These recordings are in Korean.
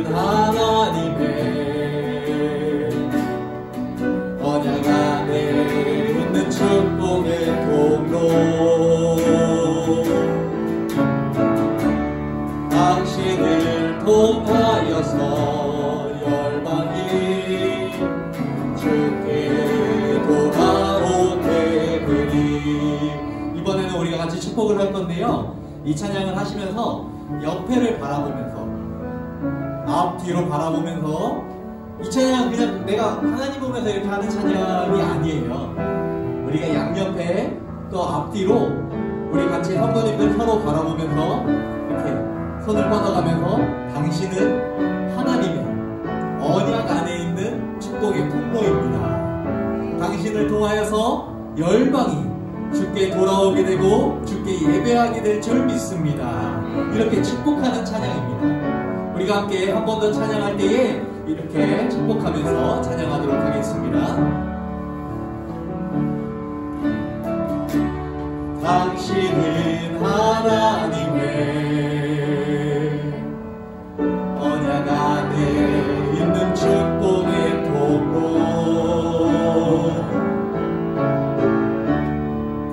하나님의 언약 안에 있는 축복의 통로, 당신을 통하여서 열방이 주께 돌아오게 되리. 이번에는 우리가 같이 축복을 할 건데요, 이 찬양을 하시면서 옆에를 바라보면서, 앞뒤로 바라보면서, 이 찬양은 그냥 내가 하나님 보면서 이렇게 하는 찬양이 아니에요. 우리가 양옆에 또 앞뒤로 우리 같이 성도님들 서로 바라보면서 이렇게 손을 뻗어가면서, 당신은 하나님의 언약 안에 있는 축복의 통로입니다. 당신을 통하여서 열방이 주께 돌아오게 되고 주께 예배하게 될 줄 믿습니다. 이렇게 축복하는 찬양입니다. 우리가 함께 한 번 더 찬양할 때에 이렇게 축복하면서 찬양하도록 하겠습니다. 당신은 하나님의 언약 안에 있는 축복의 통로,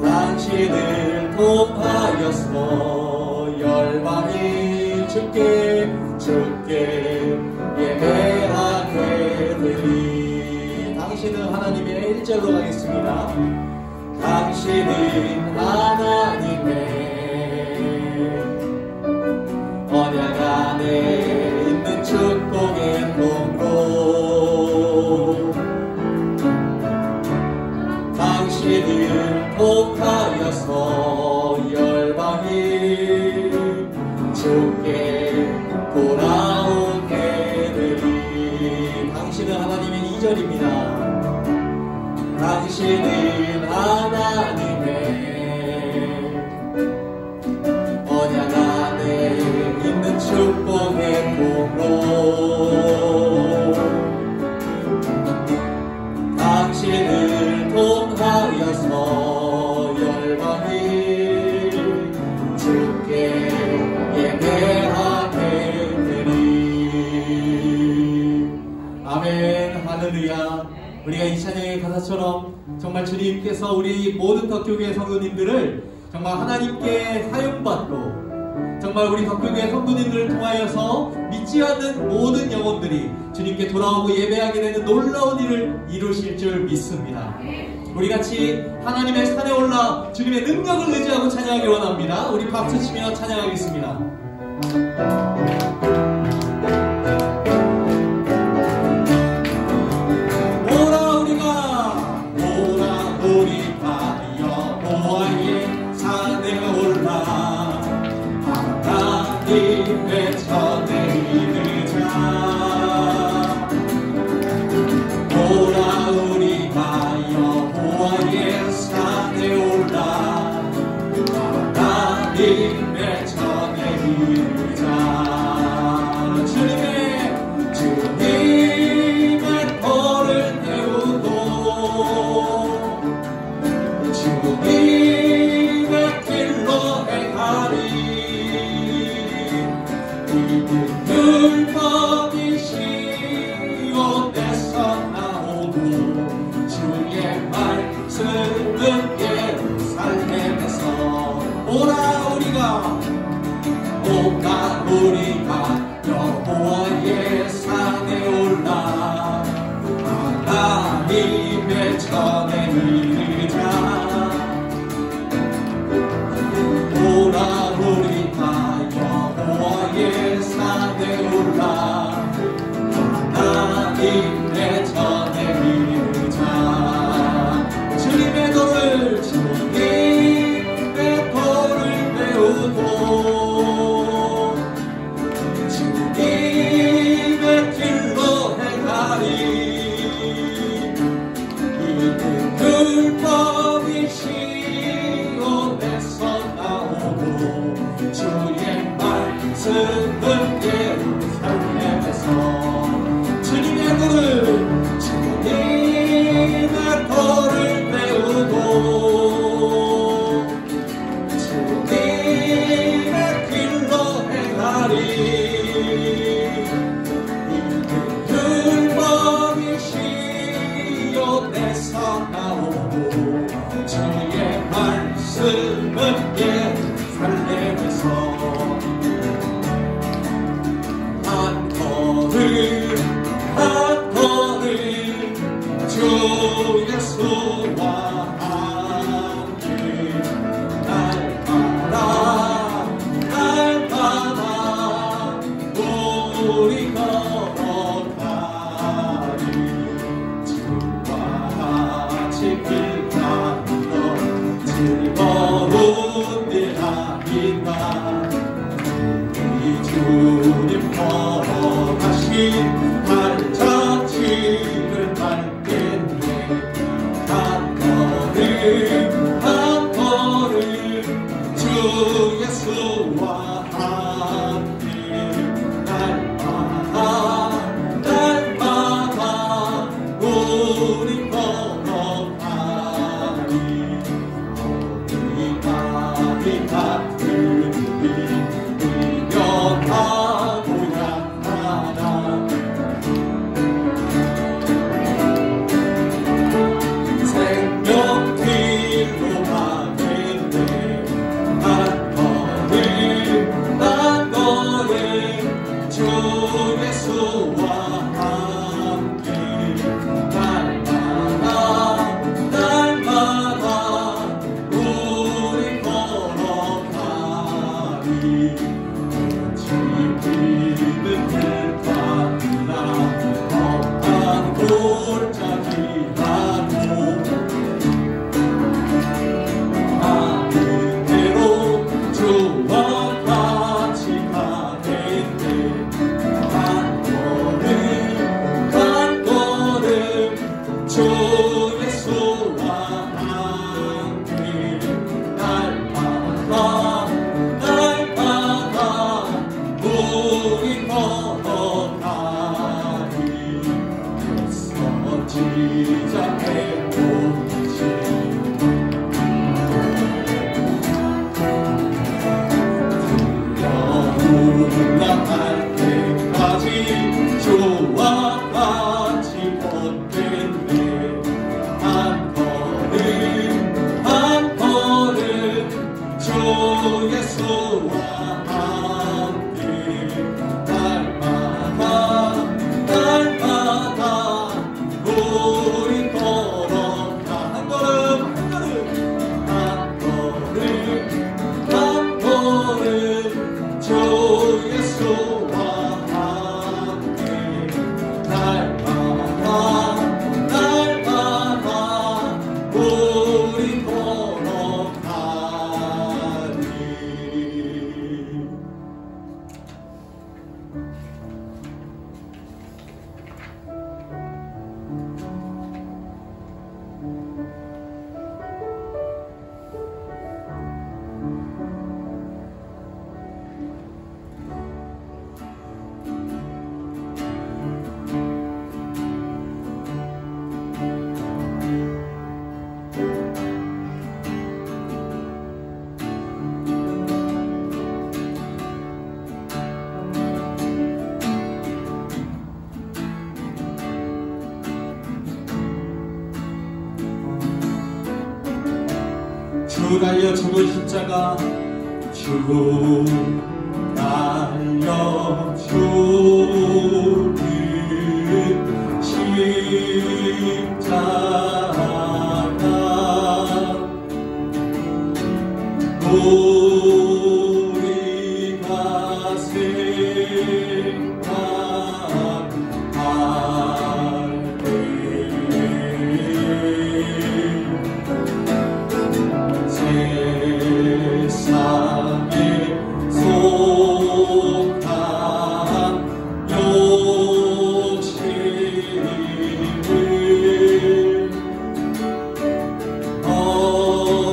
당신을 통하여서 열방이 주께 예배하게 되리. 당신은 하나님의 1절로 가겠습니다. 당신은 하나님의 언약 안에 있는 축복의 통로, 당신을 통하여서 열방이 주께 돌아오게 되리. 당신은 하나님의 2절입니다. 당신은 하나님의 언약 안에 있는 축복의 통로, 당신을 통하여서 열방이 주께 예배하게 되리. 아멘. 할렐루야. 우리가 이 찬양의 가사처럼 정말 주님께서 우리 모든 덕교교회 성도님들을 정말 하나님께 사용받고, 정말 우리 덕교교회 성도님들을 통하여서 믿지 않는 모든 영혼들이 주님께 돌아오고 예배하게 되는 놀라운 일을 이루실 줄 믿습니다. 우리 같이 하나님의 산에 올라 주님의 능력을 의지하고 찬양하기 원합니다. 우리 박수치며 찬양하겠습니다. 우리 걸어가리 주와 같이 길 가는 것 즐거운 일 아닌가 우리 주님 걸어가신 발자취를 밟겠네 한 걸음 주 예수와 함께 날마다 우리 걸어가리 어디가 이 같은 길 이겨하고야 하나 생명길로 가겠네 한 걸음 주 예수와 함께 날마다 우리 걸어가리 지키는 길가나 험한 골짜기라도 가는 대로 주와 같이 가겠네 한 걸음 주 예수와 함께 날마다 우리 걸어가리 서지자 해보지 올라갈 때까지 주와 같이 걷겠네 한 걸음 주 예수와 함께 날마다 우리 걸어가 한 걸음 주 예수와 함께 날마다 우리 걸어가리 주 달려 죽은 십자가 주 달려 죽은 십자가 우리가 생각할 때 세상에 속한 욕심을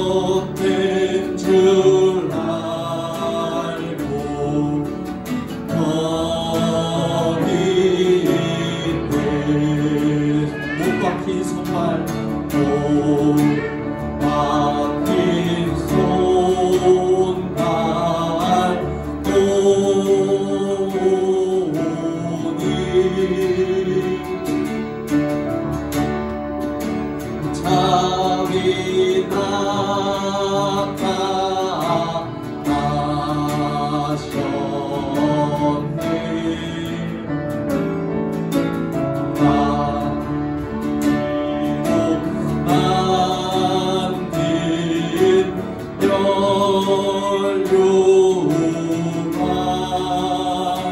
헛된 줄 알고 버리되 못 박힌 손발 못 박힌 손발 오니 자비 나타나셨네 연료만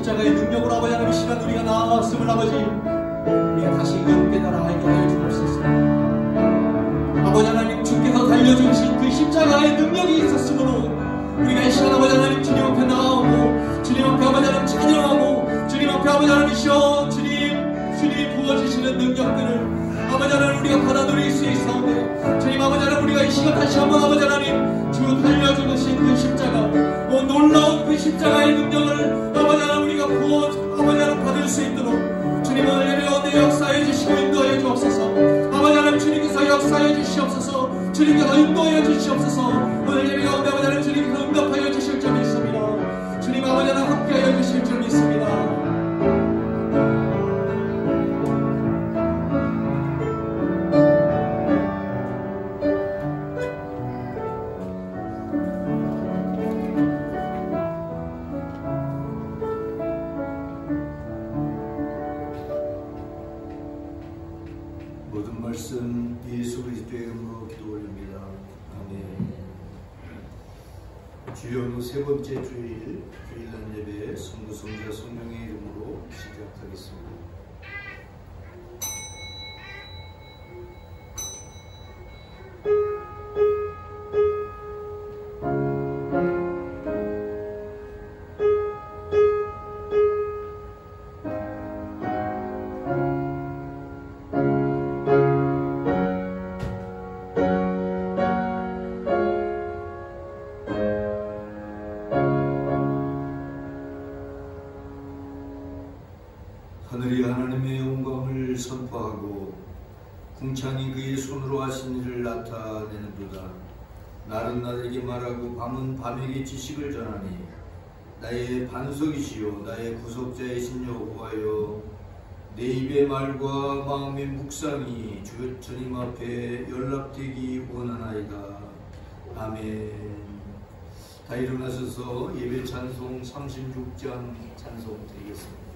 십자가의 능력으로 아버지 하나님 이 시간 우리가 나왔음을 아버지 우리가 다시금 깨달아 알게 하여 주옵소서. 아버지 역사의 능력이 있었으므로 우리가 이 시간 아버지 하나님 주님 앞에 나오고 주님 앞에 아버지 하나님 찬양하고 주님 앞에 아버지 하나님이시여 주님 부어주시는 능력들을 아버지 하나님 우리가 받아 누릴 수 있사오며 주님 아버지 하나님 우리가 이 시간 다시 한번 아버지 하나님 주 달려주신 그 십자가 놀라운 그 십자가의 능력을 아버지 하나님 우리가 부어 아버지 하나님 받을 수 있도록 주님 오늘 예배 가운데 역사해 주시고 인도해 주옵소서. 아버지 하나님 주님께서 역사해 주시옵소서. 주님께서 인도해 주시옵소서. 오늘 예배 가운데 아버지 하나님 주님께서 응답하여 주실 줄 믿습니다. 주님 아버지 하나님 함께하여 주실 줄 믿습니다. 모든 말씀 예수 그리스도의 이름으로 기도 올립니다. 아멘. 주여 세 번째 주일날 예배 성부 성자 성령의 이름으로 시작하겠습니다. 하늘이 하나님의 영광을 선포하고 궁창이 그의 손으로 하신 일을 나타내는도다. 날은 나에게 말하고 밤은 밤에게 지식을 전하니 나의 반석이시요 나의 구속자이신 여호와여 내 입의 말과 마음의 묵상이 주님 앞에 연락되기 원하나이다. 아멘. 다 일어나셔서 예배 찬송 36장 찬송 드리겠습니다.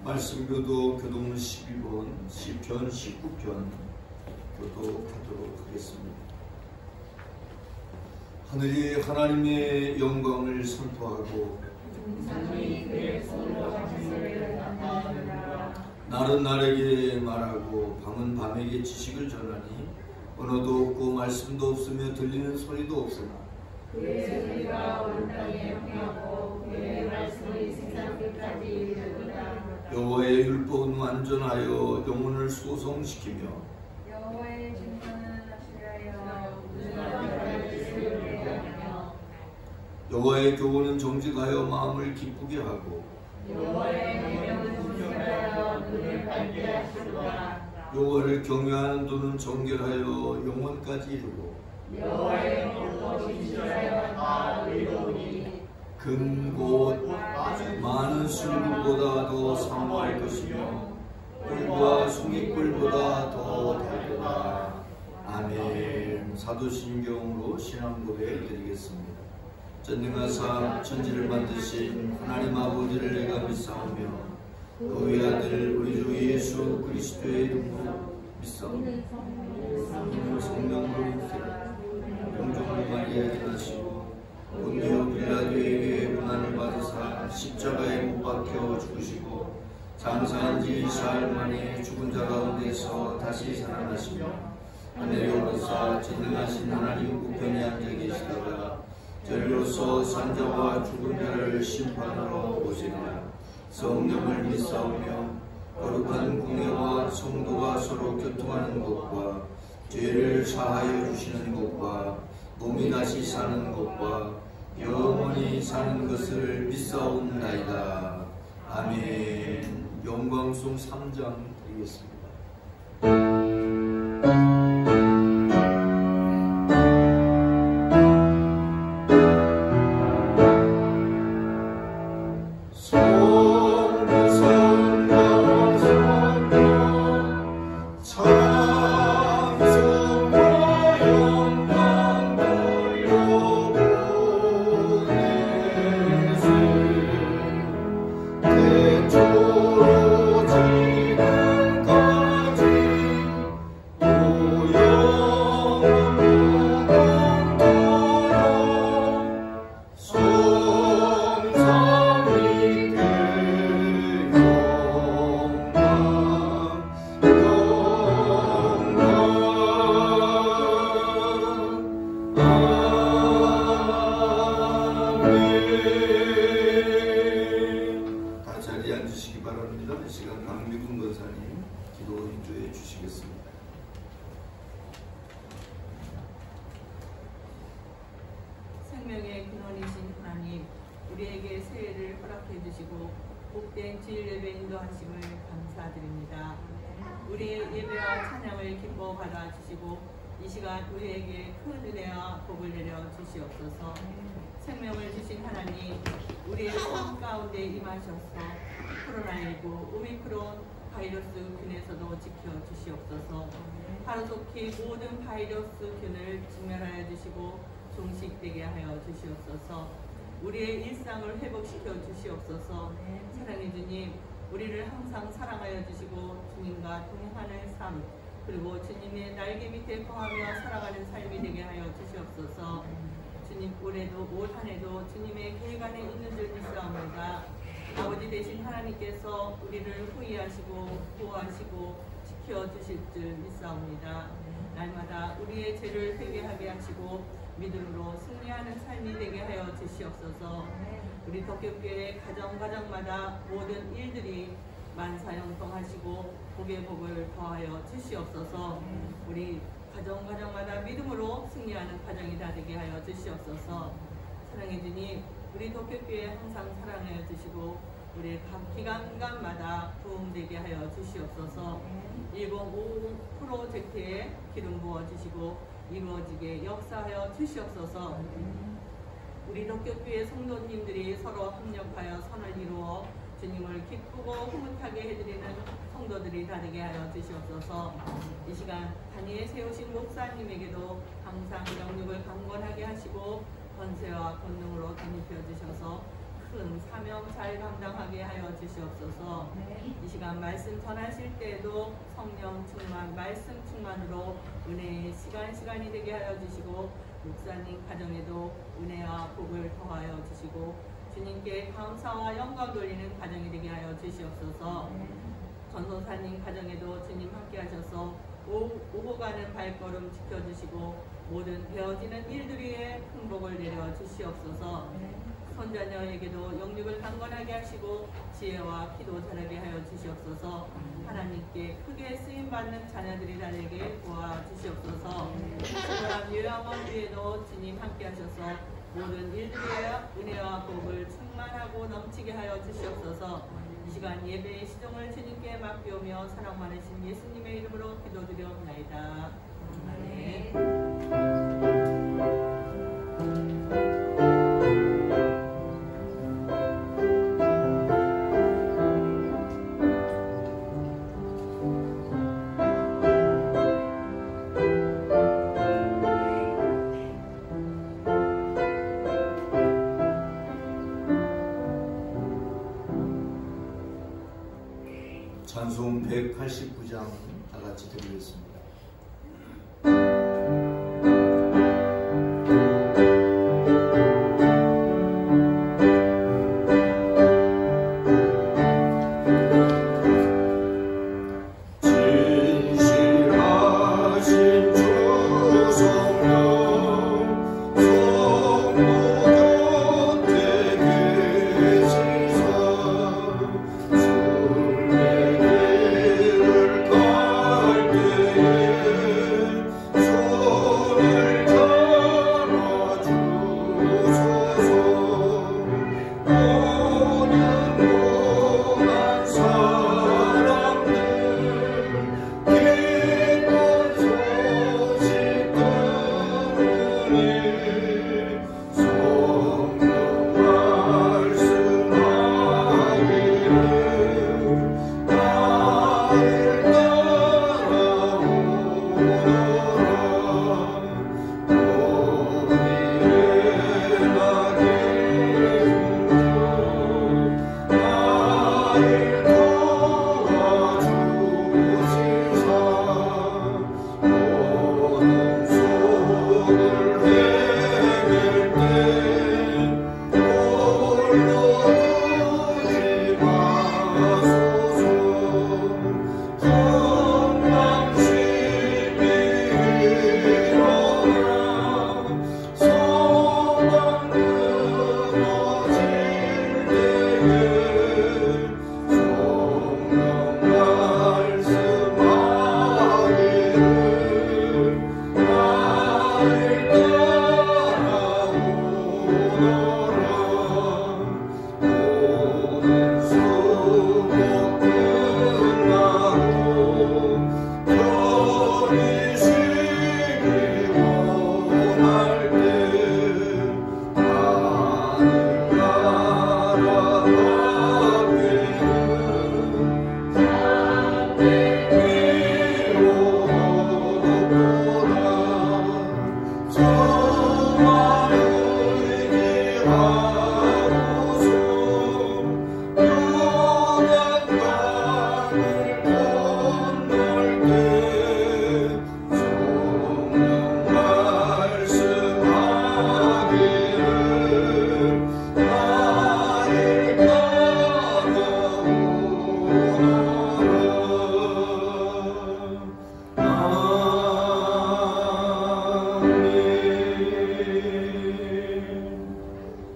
말씀교도 교도문 12번 시편 19편 교도하도록 하겠습니다. 하늘이 하나님의 영광을 선포하고 날은 날에게 말하고 밤은 밤에게 지식을 전하니 언어도 없고 말씀도 없으며 들리는 소리도 없으나 그의 소리가 온 땅에 흥하고 그의 말씀이 세상 끝까지 이르리로다. 여호와의 율법은 완전하여 영혼을 소성시키며 여호와의 증거는 확실하여 무죄한 뜻을 대하며 여호와의 교훈은 정직하여 마음을 기쁘게 하고 여호와의 계명은 순결하여 눈을 밝게 하시도다. 여호와를 경외하는 도는 정결하여 영혼까지 이르고 여호와의 율법이 진실하여 다 의로우니 금곧 많은 술금보다 더 사모할 것이며 꿀과 송이꿀보다 더 달도다. 아멘. 사도신경으로 신앙 고백 드리겠습니다. 전능하사 천지를 만드신 하나님 아버지를 내가 믿사오며 그의 아들 우리 주 예수 그리스도의 이름으로 믿사오며 성령으로 인하여 영종을 마리아에게 나시고 본디오 빌라도에게 고난을 받으사 십자가에 못 박혀 죽으시고 장사한 지 사흘 만에 죽은 자 가운데서 다시 살아나시며 하늘에 오르사 전능하신 하나님 우편에 앉아 계시다가 저리로서 산자와 죽은 자를 심판하러 오시리라. 성령을 믿사오며 거룩한 공예와 성도가 서로 교통하는 것과 죄를 사하여 주시는 것과 몸이 다시 사는 것과 영원히 사는 것을 믿사옵나이다. 아멘. 영광송 3장 드리겠습니다. 생명의 근원이신 하나님, 우리에게 새해를 허락해 주시고 복된 주일 예배 인도하심을 감사드립니다. 우리의 예배와 찬양을 기뻐 받아 주시고 이 시간 우리에게 큰 은혜와 복을 내려 주시옵소서. 생명을 주신 하나님, 우리의 삶 가운데 임하셔서 코로나19 오미크론 바이러스 균에서도 지켜 주시옵소서. 하루속히 모든 바이러스 균을 직면하여 주시고 종식되게 하여 주시옵소서. 우리의 일상을 회복시켜 주시옵소서. 사랑해 주님, 우리를 항상 사랑하여 주시고 주님과 동행하는 삶, 그리고 주님의 날개 밑에 거하며 살아가는 삶이 되게 하여 주시옵소서. 주님, 올해도 올 한해도 주님의 계획 안에 있는 줄 믿사옵나이다. 아버지 되신 하나님께서 우리를 호의하시고 보호하시고 지켜주실 줄 믿사옵니다. 날마다 우리의 죄를 회개하게 하시고 믿음으로 승리하는 삶이 되게 하여 주시옵소서. 우리 덕교교회 가정마다 모든 일들이 만사형통하시고 복의 복을 더하여 주시옵소서. 우리 가정마다 믿음으로 승리하는 가정이 다 되게 하여 주시옵소서. 사랑해 주님, 우리 덕교교회 항상 사랑하여 주시고 우리 각 기간마다 도움되게 하여 주시옵소서. 1050 프로젝트에 기름 부어 주시고 이루어지게 역사하여 주시옵소서. 우리 덕교교회 성도님들이 서로 협력하여 선을 이루어 주님을 기쁘고 흐뭇하게 해드리는 성도들이 다 되게 하여 주시옵소서. 이 시간 단위에 세우신 목사님에게도 항상 영육을 강건하게 하시고 권세와 권능으로 덧입혀 주셔서 큰 사명 잘 감당하게 하여 주시옵소서. 이 시간 말씀 전하실 때에도 성령 충만, 말씀 충만으로 은혜의 시간이 되게 하여 주시고 목사님 가정에도 은혜와 복을 더하여 주시고 주님께 감사와 영광 돌리는 가정이 되게 하여 주시옵소서. 전도사님 가정에도 주님 함께 하셔서 오고 가는 발걸음 지켜주시고 모든 되어지는 일들 위에 행복을 내려 주시옵소서. 손자녀에게도 영육을 강건하게 하시고 지혜와 기도 잘하게 하여 주시옵소서. 하나님께 크게 쓰임받는 자녀들이 다되게 도와주시옵소서. 특별한 요양원 위에도 주님 함께 하셔서 모든 일들에 은혜와 복을 충만하고 넘치게 하여 주시옵소서. 이 시간 예배의 시종을 주님께 맡기오며 사랑 많으신 예수님의 이름으로 기도드려옵나이다. 아멘. 찬송 189장 다 같이 드리겠습니다.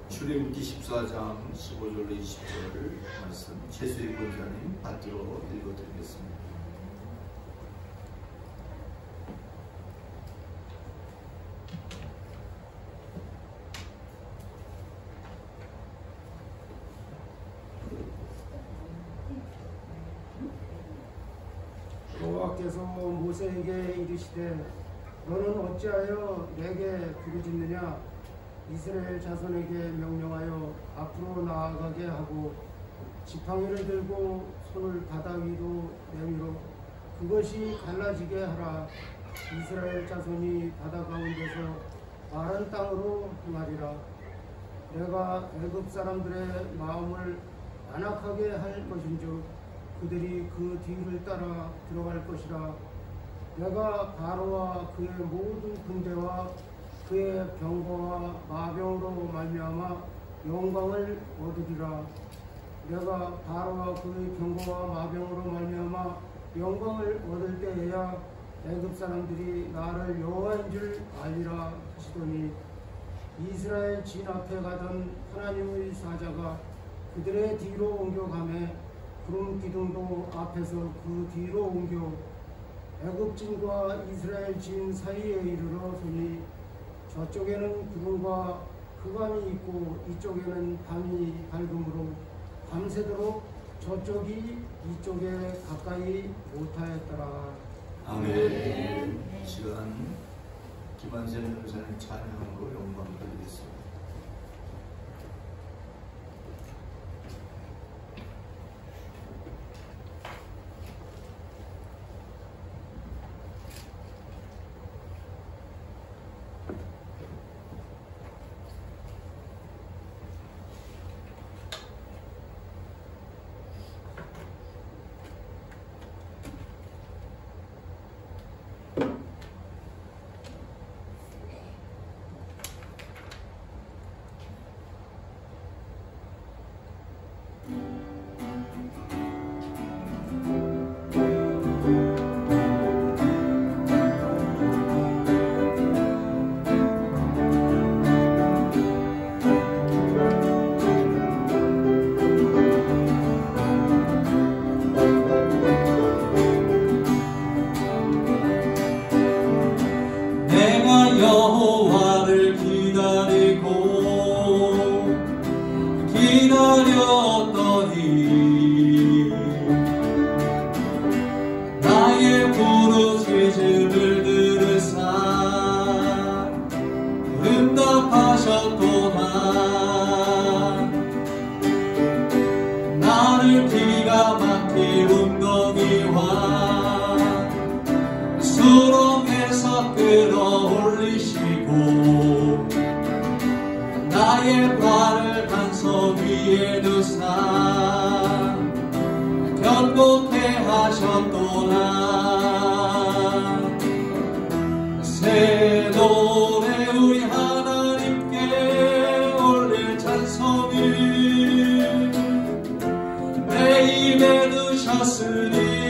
출애굽기 14장 15절로 20절 말씀 최수익 권사님 받들어 읽어드리겠습니다. 여호와께서 모세에게 이르시되 너는 어찌하여 내게 부르짖느냐? 이스라엘 자손에게 명령하여 앞으로 나아가게 하고 지팡이를 들고 손을 바다 위로 내밀어 그것이 갈라지게 하라. 이스라엘 자손이 바다 가운데서 마른 땅으로 행하리라. 내가 애굽 사람들의 마음을 안악하게 할 것인즉 그들이 그 뒤를 따라 들어갈 것이라. 내가 바로와 그의 모든 군대와 그의 병거와 마병으로 말미암아 영광을 얻으리라. 내가 바로와 그의 병거와 마병으로 말미암아 영광을 얻을 때에야 애굽 사람들이 나를 여호와인 줄 알리라 하시더니 이스라엘 진 앞에 가던 하나님의 사자가 그들의 뒤로 옮겨가매 구름 기둥도 앞에서 그 뒤로 옮겨 애굽진과 이스라엘 진 사이에 이르러서니 저쪽에는 구름과 흑암이 있고 이쪽에는 밤이 밝음으로 밤새도록 저쪽이 이쪽에 가까이 못하였더라. 아멘. 시간 김한샘 목사님 찬양으로 영광 드리겠습니다. 여호와를 기다리고 기다렸더니 나의 부르짖음을 들으사 응답하셨도다. 나를 기가 막힐 웅덩이와 수렁에서 끌어올리시고 나의 발을 반석 위에 두사 견고케 하셨도다. 새 노래 우리 하나님께 올릴 찬송을 내 입에 넣으셨으니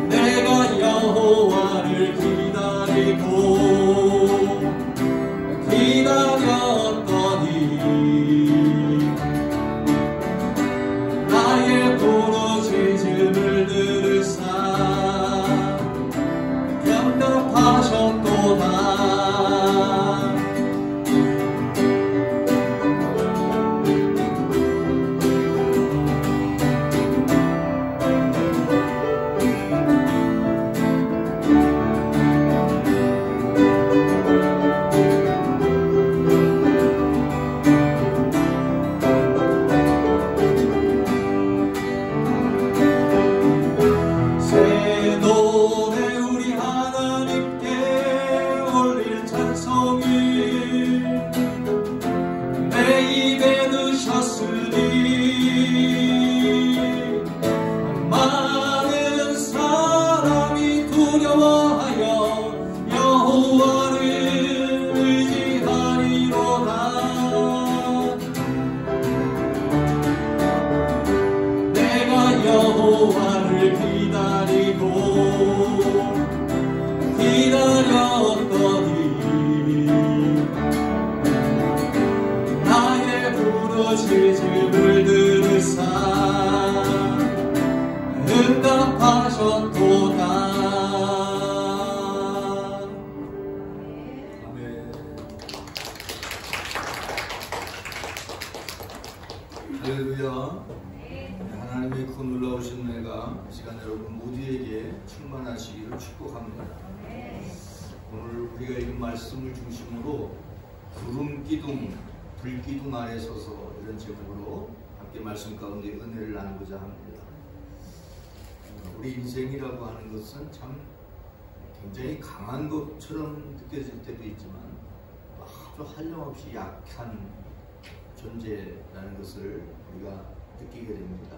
내가 여호와를 기다리고 기다렸더니 나의 부르짖음을 들으사 응답하셨도다. 많은 사람이 두려워하여 여호와를 의지하리로다. 내가 여호와를 기다리고 기다렸더니 나의 부르짖음을 들으사 응답하셨도다. 아멘. 할렐루야. 하나님의 그 놀라우신 은혜가 이 시간 여러분 모두에게 충만하시기를 축복합니다. 오늘 우리가 읽은 말씀을 중심으로 구름 기둥, 불 기둥 아래 서서 이런 제목으로 함께 말씀 가운데 은혜를 나누고자 합니다. 우리 인생이라고 하는 것은 참 굉장히 강한 것처럼 느껴질 때도 있지만 아주 한량없이 약한 존재라는 것을 우리가 느끼게 됩니다.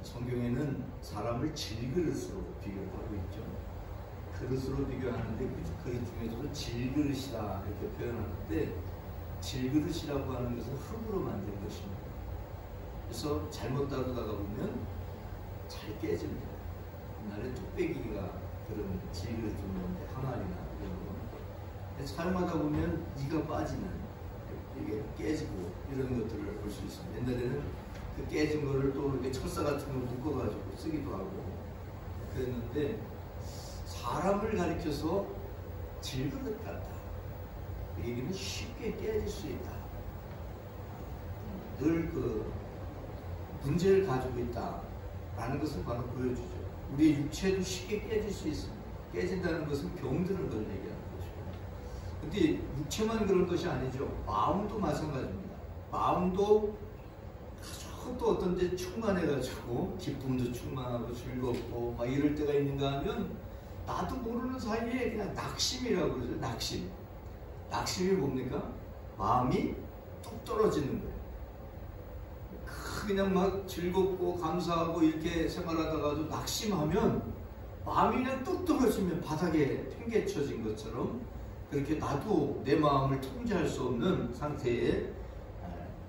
성경에는 사람을 질그릇으로 비교를 하고 있죠. 그릇으로 비교하는데 그 그릇 중에서도 질그릇이다 이렇게 표현하는데, 질그릇이라고 하는 것은 흙으로 만든 것입니다. 그래서 잘못 다루다가 보면 잘 깨집니다. 옛날에 뚝배기가 그런 질그릇 정도인데, 항아리나 이런 거 사용하다 보면 이가 빠지는, 이게 깨지고 이런 것들을 볼 수 있습니다. 옛날에는 그 깨진 거를 또 이렇게 철사 같은 거 묶어가지고 쓰기도 하고 그랬는데, 사람을 가리켜서 질그릇 같다. 이 얘기는 쉽게 깨질 수 있다. 늘 그 문제를 가지고 있다라는 것을 바로 보여주죠. 우리 육체도 쉽게 깨질 수 있습니다. 깨진다는 것은 병드는 걸 얘기하는 것이고, 근데 육체만 그런 것이 아니죠. 마음도 마찬가지입니다. 마음도 아주 또 어떤 데 충만해가지고 기쁨도 충만하고 즐겁고 막 이럴 때가 있는가 하면, 나도 모르는 사이에 그냥 낙심이라고 그러죠. 낙심. 낙심이 뭡니까? 마음이 뚝 떨어지는 거예요. 그냥 막 즐겁고 감사하고 이렇게 생활하다가도 낙심하면 마음이 그냥 뚝 떨어지면 바닥에 팽개쳐진 것처럼, 그렇게 나도 내 마음을 통제할 수 없는 상태에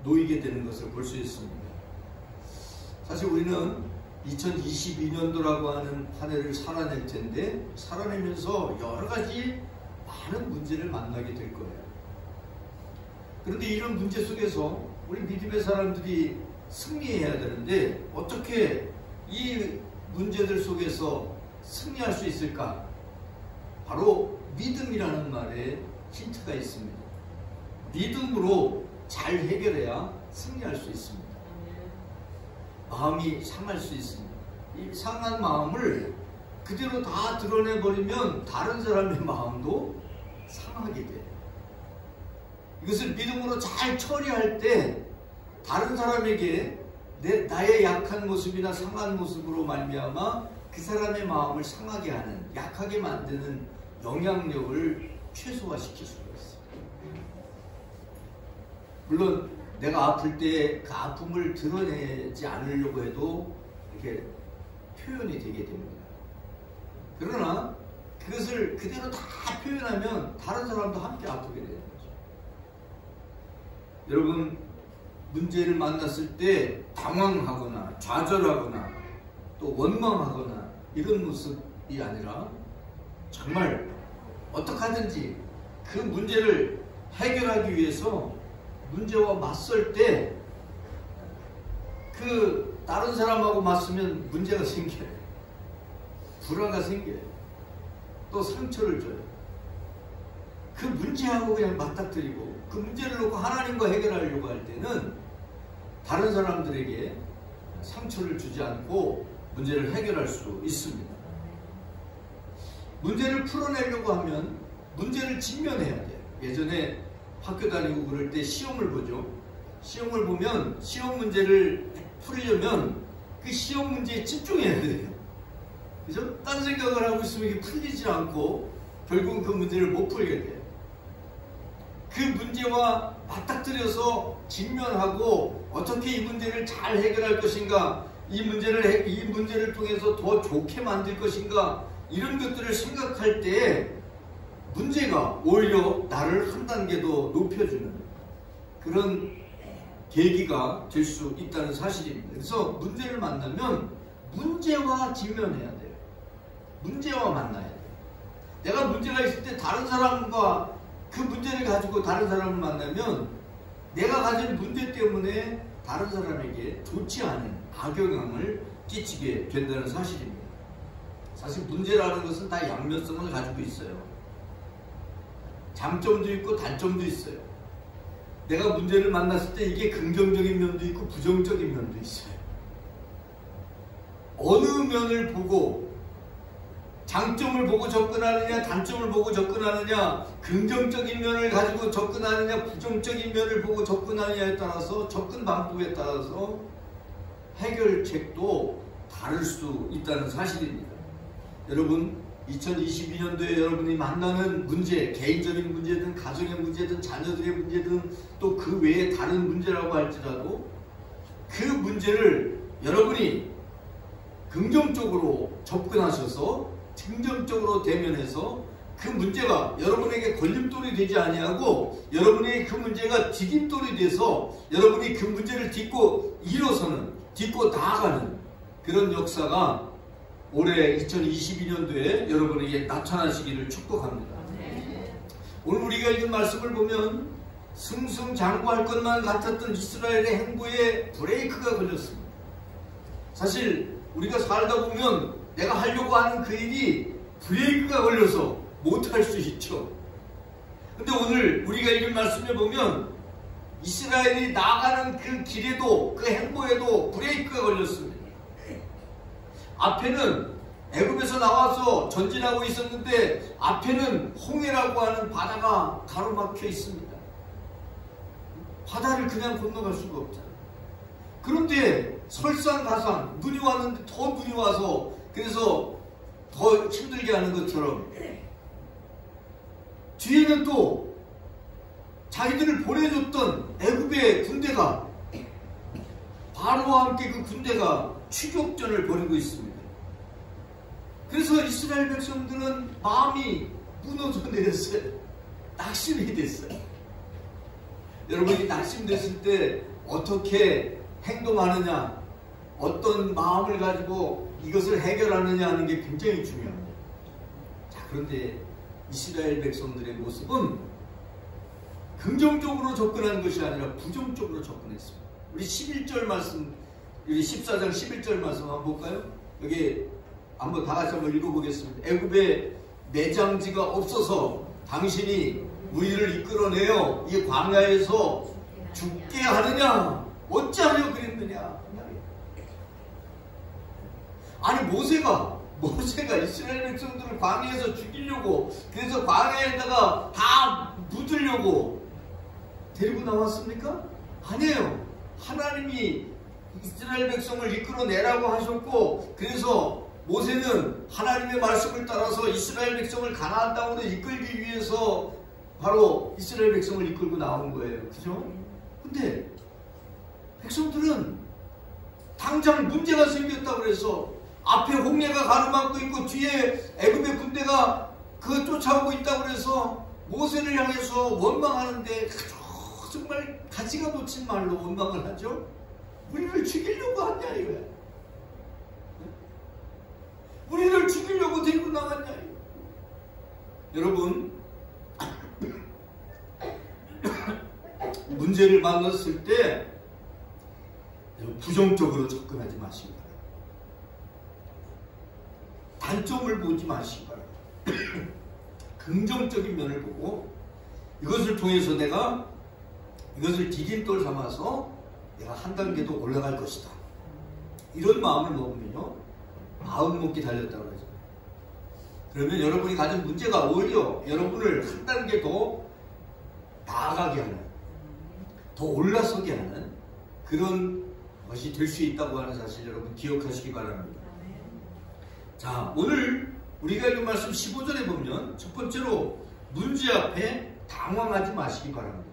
놓이게 되는 것을 볼 수 있습니다. 사실 우리는 2022년도라고 하는 한 해를 살아낼 텐데, 살아내면서 여러 가지 많은 문제를 만나게 될 거예요. 그런데 이런 문제 속에서 우리 믿음의 사람들이 승리해야 되는데, 어떻게 이 문제들 속에서 승리할 수 있을까? 바로 믿음이라는 말에 힌트가 있습니다. 믿음으로 잘 해결해야 승리할 수 있습니다. 마음이 상할 수 있습니다. 이 상한 마음을 그대로 다 드러내버리면 다른 사람의 마음도 상하게 돼요. 이것을 믿음으로 잘 처리할 때 다른 사람에게 나의 약한 모습이나 상한 모습으로 말미암아 그 사람의 마음을 상하게 하는, 약하게 만드는 영향력을 최소화시킬 수가 있어요. 물론 내가 아플 때 그 아픔을 드러내지 않으려고 해도 이렇게 표현이 되게 됩니다. 그러나 그것을 그대로 다 표현하면 다른 사람도 함께 아프게 되는 거죠. 여러분, 문제를 만났을 때 당황하거나 좌절하거나 또 원망하거나 이런 모습이 아니라, 정말 어떻게 하든지 그 문제를 해결하기 위해서 문제와 맞설 때 그 다른 사람하고 맞서면 문제가 생겨요. 불화가 생겨요. 또 상처를 줘요. 그 문제하고 그냥 맞닥뜨리고 그 문제를 놓고 하나님과 해결하려고 할 때는 다른 사람들에게 상처를 주지 않고 문제를 해결할 수 있습니다. 문제를 풀어내려고 하면 문제를 직면해야 돼요. 예전에 학교 다니고 그럴 때 시험을 보죠. 시험을 보면 시험 문제를 풀려면 그 시험 문제에 집중해야 돼요. 그죠? 딴 생각을 하고 있으면 이게 풀리지 않고 결국은 그 문제를 못 풀게 돼요. 그 문제와 맞닥뜨려서 직면하고 어떻게 이 문제를 잘 해결할 것인가, 이 문제를 통해서 더 좋게 만들 것인가, 이런 것들을 생각할 때 문제가 오히려 나를 한 단계 더 높여주는 그런 계기가 될 수 있다는 사실입니다. 그래서 문제를 만나면 문제와 직면해야 돼요. 문제와 만나야 돼요. 내가 문제가 있을 때 다른 사람과 그 문제를 가지고 다른 사람을 만나면 내가 가진 문제 때문에 다른 사람에게 좋지 않은 악영향을 끼치게 된다는 사실입니다. 사실 문제라는 것은 다 양면성을 가지고 있어요. 장점도 있고 단점도 있어요. 내가 문제를 만났을 때 이게 긍정적인 면도 있고 부정적인 면도 있어요. 어느 면을 보고, 장점을 보고 접근하느냐, 단점을 보고 접근하느냐, 긍정적인 면을 가지고 접근하느냐, 부정적인 면을 보고 접근하느냐에 따라서, 접근 방법에 따라서 해결책도 다를 수 있다는 사실입니다. 여러분, 2022년도에 여러분이 만나는 문제, 개인적인 문제든 가정의 문제든 자녀들의 문제든 또 그 외에 다른 문제라고 할지라도 그 문제를 여러분이 긍정적으로 접근하셔서 긍정적으로 대면해서 그 문제가 여러분에게 걸림돌이 되지 아니하고 여러분에게 그 문제가 디딤돌이 돼서 여러분이 그 문제를 딛고 일어서는, 딛고 나아가는 그런 역사가 올해 2022년도에 여러분에게 나타나시기를 축복합니다. 오늘 우리가 읽은 말씀을 보면 승승장구할 것만 같았던 이스라엘의 행보에 브레이크가 걸렸습니다. 사실 우리가 살다 보면 내가 하려고 하는 그 일이 브레이크가 걸려서 못할 수 있죠. 근데 오늘 우리가 읽은 말씀에 보면 이스라엘이 나아가는 그 길에도, 그 행보에도 브레이크가 걸렸습니다. 앞에는 애굽에서 나와서 전진하고 있었는데 앞에는 홍해라고 하는 바다가 가로막혀 있습니다. 바다를 그냥 건너갈 수가 없잖아요. 그런데 설상가상 눈이 왔는데 더 눈이 와서 그래서 더 힘들게 하는 것처럼 뒤에는 또 자기들을 보내줬던 애굽의 군대가, 바로와 함께 그 군대가 추격전을 벌이고 있습니다. 그래서 이스라엘 백성들은 마음이 무너져 내렸어요. 낙심이 됐어요. 여러분이 낙심됐을 때 어떻게 행동하느냐, 어떤 마음을 가지고 이것을 해결하느냐 하는 게 굉장히 중요합니다. 자, 그런데 이스라엘 백성들의 모습은 긍정적으로 접근한 것이 아니라 부정적으로 접근했습니다. 우리 11절 말씀, 우리 14장 11절 말씀 한번 볼까요? 여기 한번 다 같이 한번 읽어보겠습니다. 애굽에 내장지가 없어서 당신이 우리를 이끌어내어 이 광야에서 죽게 하느냐? 어찌하려 그랬느냐? 아니 모세가 이스라엘 백성들을 광야에서 죽이려고, 그래서 광야에다가 다 묻으려고 데리고 나왔습니까? 아니에요. 하나님이 이스라엘 백성을 이끌어내라고 하셨고, 그래서 모세는 하나님의 말씀을 따라서 이스라엘 백성을 가나안 땅으로 이끌기 위해서 바로 이스라엘 백성을 이끌고 나온 거예요. 그죠? 근데 백성들은 당장 문제가 생겼다고 그래서 앞에 홍해가 가로막고 있고 뒤에 애굽의 군대가 그 쫓아오고 있다고 그래서 모세를 향해서 원망하는데 정말 가지가 놓친 말로 원망을 하죠. 우리를 죽이려고 하냐 이거야. 우리를 죽이려고 데리고 나왔냐 이거. 여러분 문제를 만났을 때 부정적으로 접근하지 마시기 바랍니다. 단점을 보지 마시기 바랍니다. 긍정적인 면을 보고 이것을 통해서 내가 이것을 디딤돌 삼아서 내가 한 단계 더 올라갈 것이다. 이런 마음을 먹으면요, 마음 먹기 달렸다고 하죠. 그러면 여러분이 가진 문제가 오히려 여러분을 한 단계 더 나아가게 하는, 더 올라서게 하는 그런 것이 될 수 있다고 하는 사실 여러분 기억하시기 바랍니다. 자, 오늘 우리가 읽은 말씀 15절에 보면 첫 번째로 문제 앞에 당황하지 마시기 바랍니다.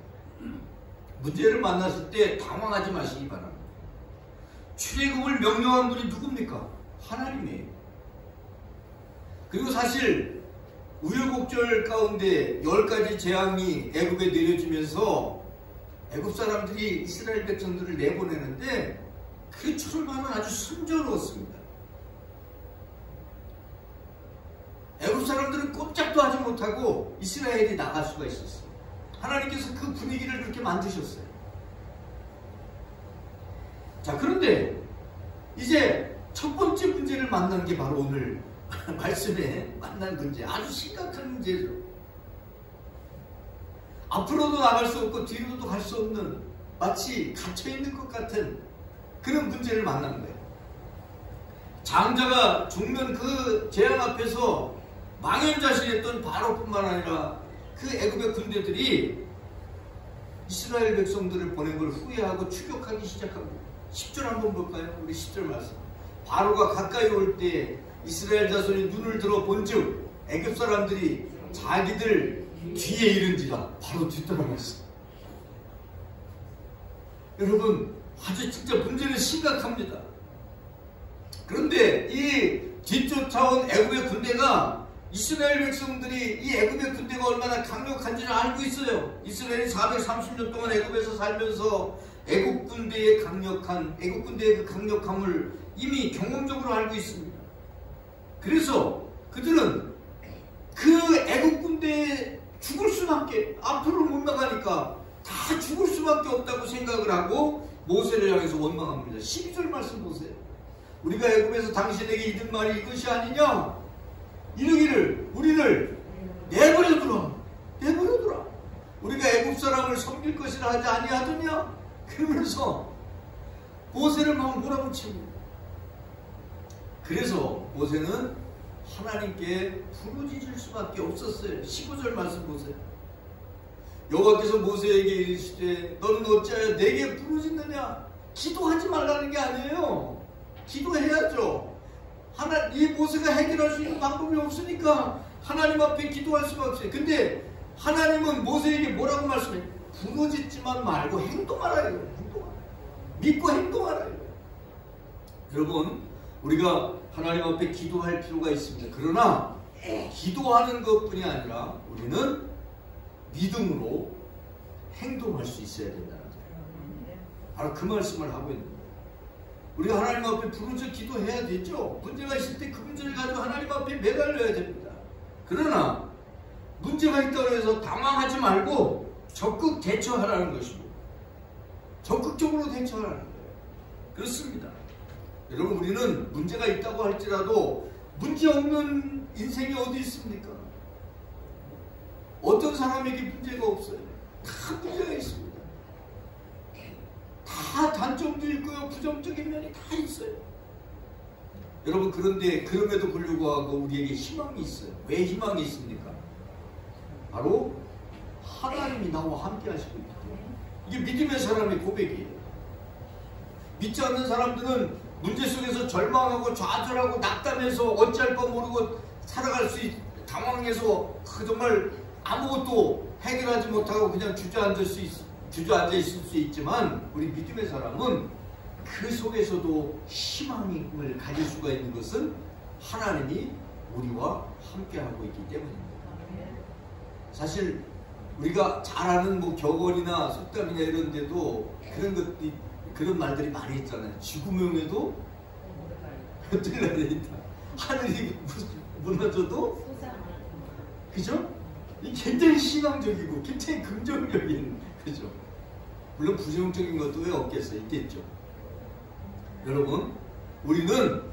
문제를 만났을 때 당황하지 마시기 바랍니다. 출애굽을 명령한 분이 누굽니까? 하나님이에요. 그리고 사실 우여곡절 가운데 10가지 재앙이 애굽에 내려지면서 애굽 사람들이 이스라엘 백성들을 내보내는데 그 출발은 아주 순조로웠습니다. 애굽 사람들은 꼼짝도 하지 못하고 이스라엘이 나갈 수가 있었어요. 하나님께서 그 분위기를 그렇게 만드셨어요. 자, 그런데 이제 첫 번째 문제를 만난 게 바로 오늘 말씀에 만난 문제, 아주 심각한 문제죠. 앞으로도 나갈 수 없고 뒤로도 갈 수 없는, 마치 갇혀있는 것 같은 그런 문제를 만난 거예요. 장자가 죽는 그 재앙 앞에서 망연자실했던 바로뿐만 아니라 그 애굽의 군대들이 이스라엘 백성들을 보낸 걸 후회하고 추격하기 시작합니다. 10절 한번 볼까요? 우리 10절 말씀. 바로가 가까이 올 때 이스라엘 자손이 눈을 들어 본즉 애굽 사람들이 자기들 뒤에 이른지라 바로 뒤따라갔어. 여러분, 아주 진짜 문제는 심각합니다. 그런데 이 뒤쫓아온 애굽의 군대가, 이스라엘 백성들이 이 애굽의 군대가 얼마나 강력한지를 알고 있어요. 이스라엘이 430년 동안 애굽에서 살면서 애굽 군대의 그 강력함을 이미 경험적으로 알고 있습니다. 그래서 그들은 그 애굽 군대에 죽을 수밖에, 앞으로 못 나가니까 다 죽을 수밖에 없다고 생각을 하고 모세를 향해서 원망합니다. 12절 말씀 보세요. 우리가 애굽에서 당신에게 이른 말이 이것이 아니냐? 이르기를 우리를 내버려두라. 우리가 애굽 사람을 섬길 것이라 하지 아니하더냐? 그러면서 모세를 막 몰아붙입니다. 그래서 모세는 하나님께 부르짖을 수밖에 없었어요. 15절 말씀 보세요. 여호와께서 모세에게 이르시되 너는 어찌하여 내게 부르짖느냐? 기도하지 말라는 게 아니에요. 기도해야죠. 이 모세가 해결할 수 있는 방법이 없으니까 하나님 앞에 기도할 수가 없어요. 근데 하나님은 모세에게 뭐라고 말씀해요? 부르짖지만 말고 행동하라 이거예요. 믿고 행동하라 이거예요. 여러분, 우리가 하나님 앞에 기도할 필요가 있습니다. 그러나 기도하는 것뿐이 아니라 우리는 믿음으로 행동할 수 있어야 된다는 거예요. 바로 그 말씀을 하고 있는 거예요. 우리가 하나님 앞에 부르짖어 기도해야 되죠. 문제가 있을 때 그 문제를 가지고 하나님 앞에 매달려야 됩니다. 그러나 문제가 있다고 해서 당황하지 말고 적극 대처하라는 것이고, 적극적으로 대처하라는 거예요. 그렇습니다. 여러분, 우리는 문제가 있다고 할지라도 문제 없는 인생이 어디 있습니까? 어떤 사람에게 문제가 없어요? 다 문제가 있습니다. 다 단점도 있고요, 부정적인 면이 다 있어요. 여러분, 그런데 그럼에도 불구하고 우리에게 희망이 있어요. 왜 희망이 있습니까? 바로 하나님이 나와 함께 하시고 있기 때문에. 이게 믿음의 사람의 고백이에요. 믿지 않는 사람들은 문제 속에서 절망하고 좌절하고 낙담해서 어찌할 바 모르고 살아갈 수 당황해서 정말 아무것도 해결하지 못하고 그냥 주저앉아 있을 수 있지만, 우리 믿음의 사람은 그 속에서도 희망을 가질 수가 있는 것은 하나님이 우리와 함께하고 있기 때문입니다. 사실 우리가 잘 아는 격언이나 속담이나 이런 데도 그런 말들이 많이 있잖아요. 지구명에도 뜰날에 있다. 하늘이 무너져도, 그죠? 굉장히 희망적이고 굉장히 긍정적인, 그죠? 물론 부정적인 것도 왜 없겠어요? 있겠죠. 여러분, 우리는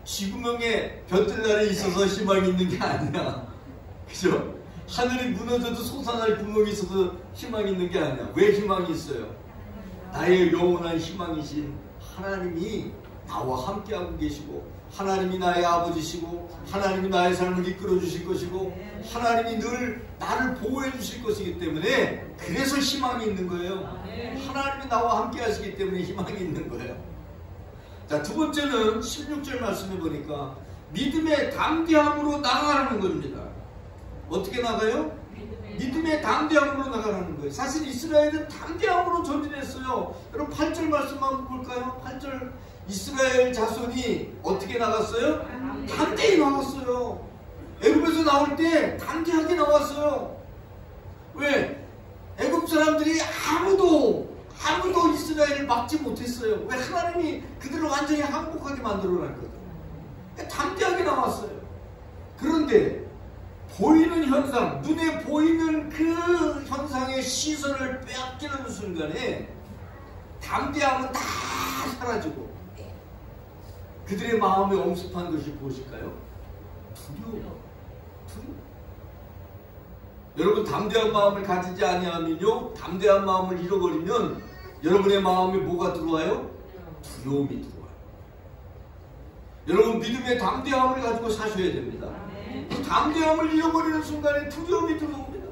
지구명에 볕뜰날에 있어서 희망이 있는 게 아니야. 그죠? 하늘이 무너져도 솟아날 구멍이 있어서 희망이 있는 게 아니야. 왜 희망이 있어요? 나의 영원한 희망이신 하나님이 나와 함께하고 계시고, 하나님이 나의 아버지시고, 하나님이 나의 삶을 이끌어 주실 것이고, 하나님이 늘 나를 보호해 주실 것이기 때문에, 그래서 희망이 있는 거예요. 하나님이 나와 함께 하시기 때문에 희망이 있는 거예요. 자, 두 번째는 16절 말씀해 보니까 믿음의 담대함으로 나가라는 겁니다. 어떻게 나가요? 믿음의 담대함으로 나가라는 거예요. 사실 이스라엘은 담대함으로 전진했어요. 여러분 8절 말씀 한번 볼까요? 8절, 이스라엘 자손이 어떻게 나갔어요? 담대히 나갔어요. 애굽에서 나올 때 담대하게 나왔어요. 왜? 애굽 사람들이 아무도 이스라엘을 막지 못했어요. 왜? 하나님이 그들을 완전히 항복하게 만들어놨거든요. 담대하게 나왔어요. 그런데 보이는 현상, 눈에 보이는 그 현상의 시선을 빼앗기는 순간에 담대함은 다 사라지고 그들의 마음에 엄습한 것이 무엇일까요? 두려워. 여러분, 담대한 마음을 가지지 아니하면요, 담대한 마음을 잃어버리면 여러분의 마음에 뭐가 들어와요? 두려움이 들어와요. 여러분, 믿음의 담대함을 가지고 사셔야 됩니다. 그 담대함을 잃어버리는 순간에 두려움이 들어옵니다.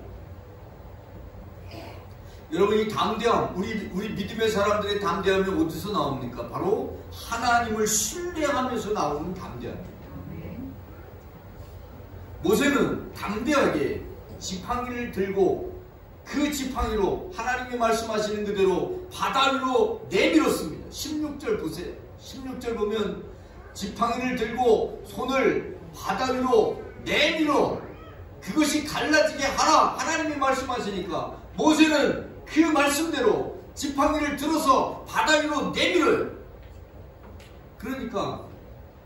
여러분, 이 담대함, 우리 믿음의 사람들의 담대함이 어디서 나옵니까? 바로 하나님을 신뢰하면서 나오는 담대함입니다. 모세는 담대하게 지팡이를 들고 그 지팡이로 하나님이 말씀하시는 그대로 바다 위로 내밀었습니다. 16절 보세요. 16절 보면 지팡이를 들고 손을 바다 위로 내밀어 그것이 갈라지게 하라 하나님이 말씀하시니까 모세는 그 말씀대로 지팡이를 들어서 바다 위로 내밀어요. 그러니까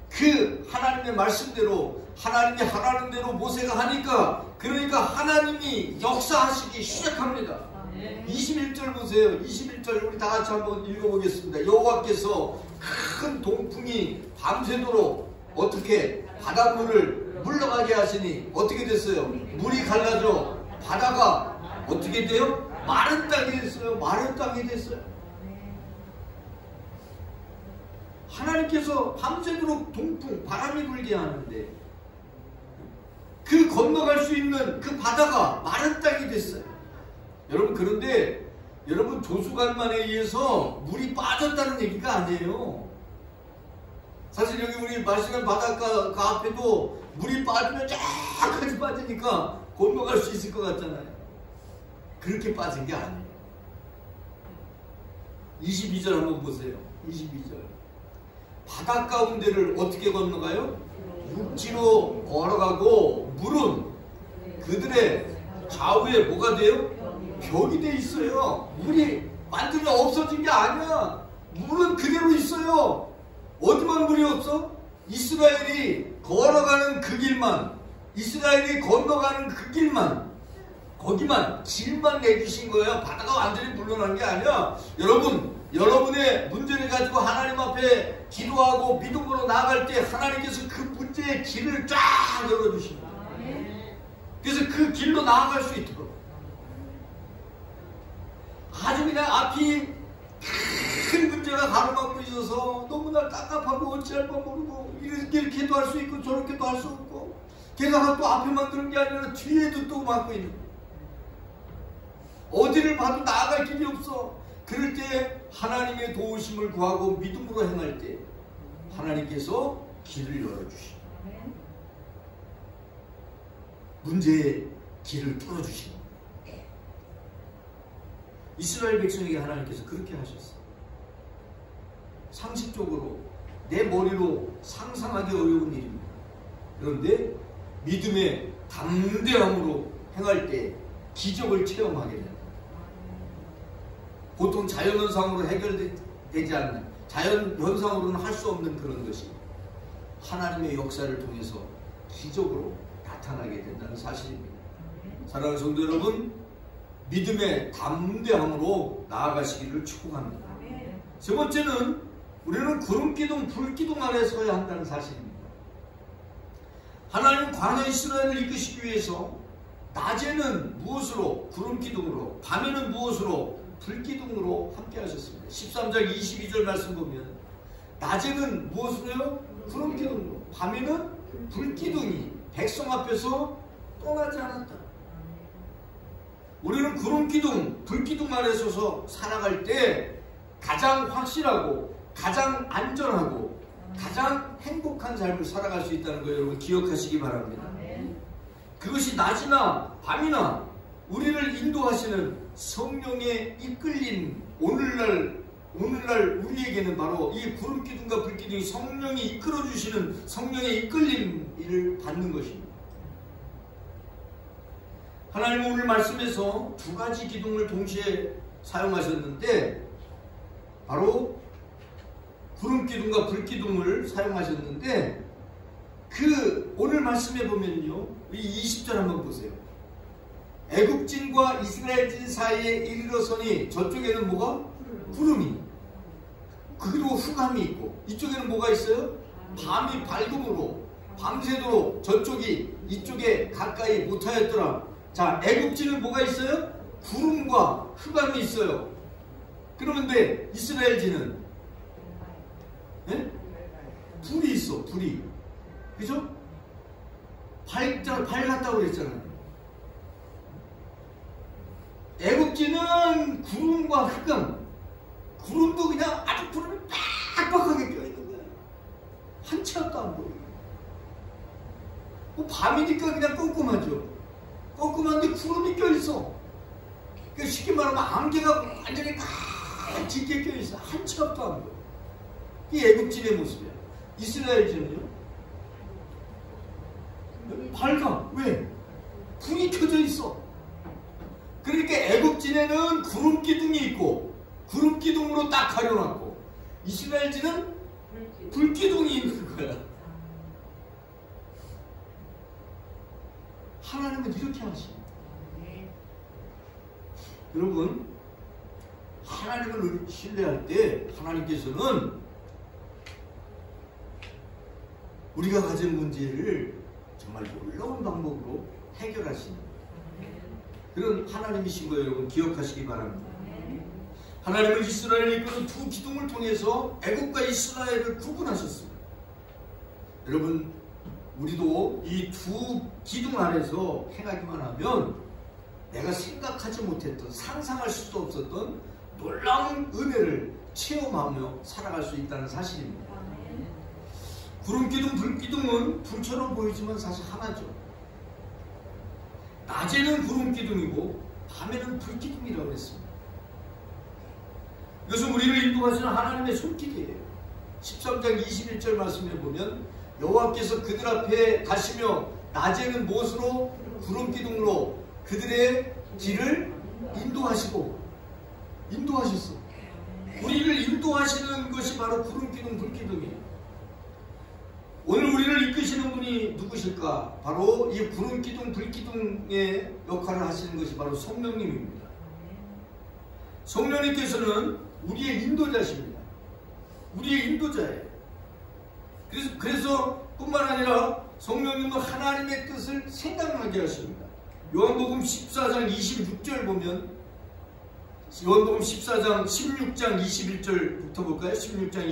그 하나님의 말씀대로 하나님이 하라는 대로 모세가 하니까 그러니까 하나님이 역사하시기 시작합니다. 21절 보세요. 21절 우리 다 같이 한번 읽어보겠습니다. 여호와께서 큰 동풍이 밤새도록 어떻게 바닷물을 물러가게 하시니 어떻게 됐어요? 물이 갈라져 바다가 어떻게 돼요? 마른 땅이 됐어요. 마른 땅이 됐어요. 하나님께서 밤새도록 동풍 바람이 불게 하는데 그 건너갈 수 있는 그 바다가 마른 땅이 됐어요. 여러분 그런데 여러분 조수관만에 의해서 물이 빠졌다는 얘기가 아니에요. 사실 여기 우리 마시는 바닷가 그 앞에도 물이 빠지면 쫙까지 빠지니까 건너갈 수 있을 것 같잖아요. 그렇게 빠진 게 아니에요. 22절 한번 보세요. 22절 바다 가운데를 어떻게 건너가요? 육지로 걸어가고 물은 그들의 좌우에 뭐가 돼요? 벽이 돼 있어요. 물이 완전히 없어진 게 아니야. 물은 그대로 있어요. 어디만 물이 없어? 이스라엘이 걸어가는 그 길만, 이스라엘이 건너가는 그 길만, 거기만 길만 내주신 거예요. 바다가 완전히 물러난 게 아니야. 여러분의 문제를 가지고 하나님 앞에 기도하고 믿음으로 나아갈 때 하나님께서 그 문제의 길을 쫙 열어주십니다. 그래서 그 길로 나아갈 수 있도록 아주 그냥 앞이 큰 문제가 가로막고 있어서 너무나 깝깝하고 어찌할 바 모르고 이렇게도 할 수 있고 저렇게도 할 수 없고 게다가 또 앞에만 그런 게 아니라 뒤에도 또 막고 있는 거예요. 어디를 봐도 나아갈 길이 없어. 그럴 때 하나님의 도우심을 구하고 믿음으로 행할 때 하나님께서 길을 열어주십니다. 문제의 길을 뚫어주십니다. 이스라엘 백성에게 하나님께서 그렇게 하셨어요. 상식적으로 내 머리로 상상하기 어려운 일입니다. 그런데 믿음의 담대함으로 행할 때 기적을 체험하게 됩니다. 보통 자연현상으로 해결되지 않는, 자연현상으로는 할 수 없는 그런 것이 하나님의 역사를 통해서 기적으로 나타나게 된다는 사실입니다. 사랑하는 성도 여러분, 믿음의 담대함으로 나아가시기를 축복합니다. 세 번째는 우리는 구름기둥, 불기둥 아래 서야 한다는 사실입니다. 하나님 광야 이스라엘을 이끄시기 위해서 낮에는 무엇으로? 구름기둥으로, 밤에는 무엇으로? 불기둥으로 함께 하셨습니다. 13절 22절 말씀 보면 낮에는 무엇으로요? 구름기둥으로, 밤에는 불기둥이 백성 앞에서 떠나지 않았다. 우리는 구름기둥, 불기둥 아래 서서 살아갈 때 가장 확실하고 가장 안전하고 가장 행복한 삶을 살아갈 수 있다는 거 여러분 기억하시기 바랍니다. 그것이 낮이나 밤이나 우리를 인도하시는 성령의 이끌림, 오늘날 우리에게는 바로 이 구름기둥과 불기둥이 성령이 이끌어주시는 성령의 이끌림을 받는 것입니다. 하나님은 오늘 말씀에서 두 가지 기둥을 동시에 사용하셨는데 바로 구름기둥과 불기둥을 사용하셨는데 그 오늘 말씀에 보면요, 이 20절 한번 보세요. 애굽진과 이스라엘진 사이에 이르러서니 저쪽에는 뭐가? 구름이, 그리고 흑암이 있고 이쪽에는 뭐가 있어요? 밤이 밝음으로 밤새도록 저쪽이 이쪽에 가까이 못하였더라. 자, 애굽진은 뭐가 있어요? 구름과 흑암이 있어요. 그러는데 이스라엘진은 불이 있어. 불이, 그죠? 밝았다고 그랬잖아요. 애굽진은 구름과 흑암, 구름도 그냥 아주 구름이 빡빡하게 껴있는 거예요. 한 치 앞도 안 보여요. 밤이니까 그냥 꼼꼼하죠. 꼼꼼한데 구름이 껴있어. 그러니까 쉽게 말하면 안개가 완전히 짙게 껴있어. 한 치 앞도 안 보여. 이 애국진의 모습이야. 이스라엘진은요? 밝아. 왜? 불이 켜져 있어. 그러니까 애국진에는 구름 기둥이 있고 구름 기둥으로 딱 가려놨고 이스라엘진은 불 기둥이 있는 거야. 하나님은 이렇게 하십니다. 여러분, 하나님을 신뢰할 때 하나님께서는 우리가 가진 문제를 정말 놀라운 방법으로 해결하시는 그런 하나님이신 거 여러분 기억하시기 바랍니다. 하나님은 이스라엘을 이끄는 두 기둥을 통해서 애국과 이스라엘을 구분하셨습니다. 여러분, 우리도 이 두 기둥 아래서 행하기만 하면 내가 생각하지 못했던, 상상할 수도 없었던 놀라운 은혜를 체험하며 살아갈 수 있다는 사실입니다. 구름기둥, 불기둥은 불처럼 보이지만 사실 하나죠. 낮에는 구름기둥이고 밤에는 불기둥이라고 했습니다. 이것은 우리를 인도하시는 하나님의 손길이에요. 13장 21절 말씀에 보면 여호와께서 그들 앞에 가시며 낮에는 못으로 구름기둥으로 그들의 길을 인도하셨어. 우리를 인도하시는 것이 바로 구름기둥, 불기둥이에요. 오늘 우리를 이끄시는 분이 누구실까? 바로 이 구름기둥, 불기둥의 역할을 하시는 것이 바로 성령님입니다. 성령님께서는 우리의 인도자십니다. 우리의 인도자예요. 그래서 뿐만 아니라 성령님은 하나님의 뜻을 생각나게 하십니다. 요한복음 14장 26절 보면 요한복음 14장 16장 21절부터 볼까요? 16장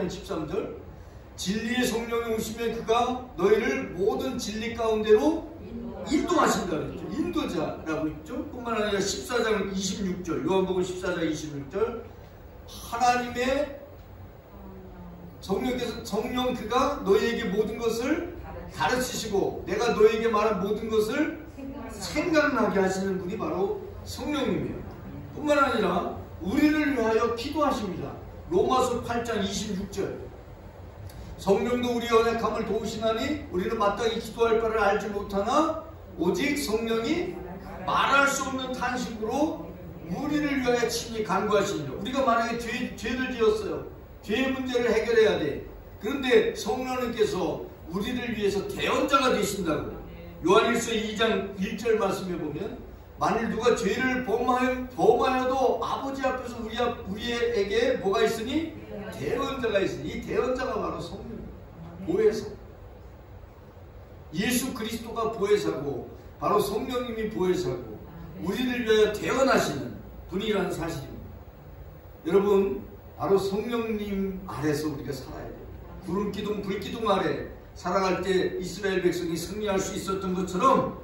13절 진리의 성령이 오시면 그가 너희를 모든 진리 가운데로 인도하신다 그랬죠. 인도자라고 했죠. 뿐만 아니라 14장 26절 요한복음 14장 26절 하나님의 성령 그가 너희에게 모든 것을 가르치시고 내가 너희에게 말한 모든 것을 생각나게 하시는 분이 바로 성령님이에요. 뿐만 아니라 우리를 위하여 기도하십니다. 로마서 8장 26절 성령도 우리의 연약함을 도우시나니 우리는 마땅히 기도할 바를 알지 못하나 오직 성령이 말할 수 없는 탄식으로 우리를 위하여 친히 간구하시니라. 우리가 만약에 죄를 지었어요. 죄의 문제를 해결해야 돼. 그런데 성령님께서 우리를 위해서 대언자가 되신다고. 요한일서 2장 1절 말씀에 보면 만일 누가 죄를 범하여도 아버지 앞에서 우리에게 뭐가 있으니? 대언자가 있으니 이 대언자가 바로 성령입니다. 보혜사. 예수 그리스도가 보혜사고 바로 성령님이 보혜사고 우리를 위하여 대언하시는 분이라는 사실입니다. 여러분, 바로 성령님 아래서 우리가 살아야 돼요. 구름기둥, 불기둥 아래 살아갈 때 이스라엘 백성이 승리할 수 있었던 것처럼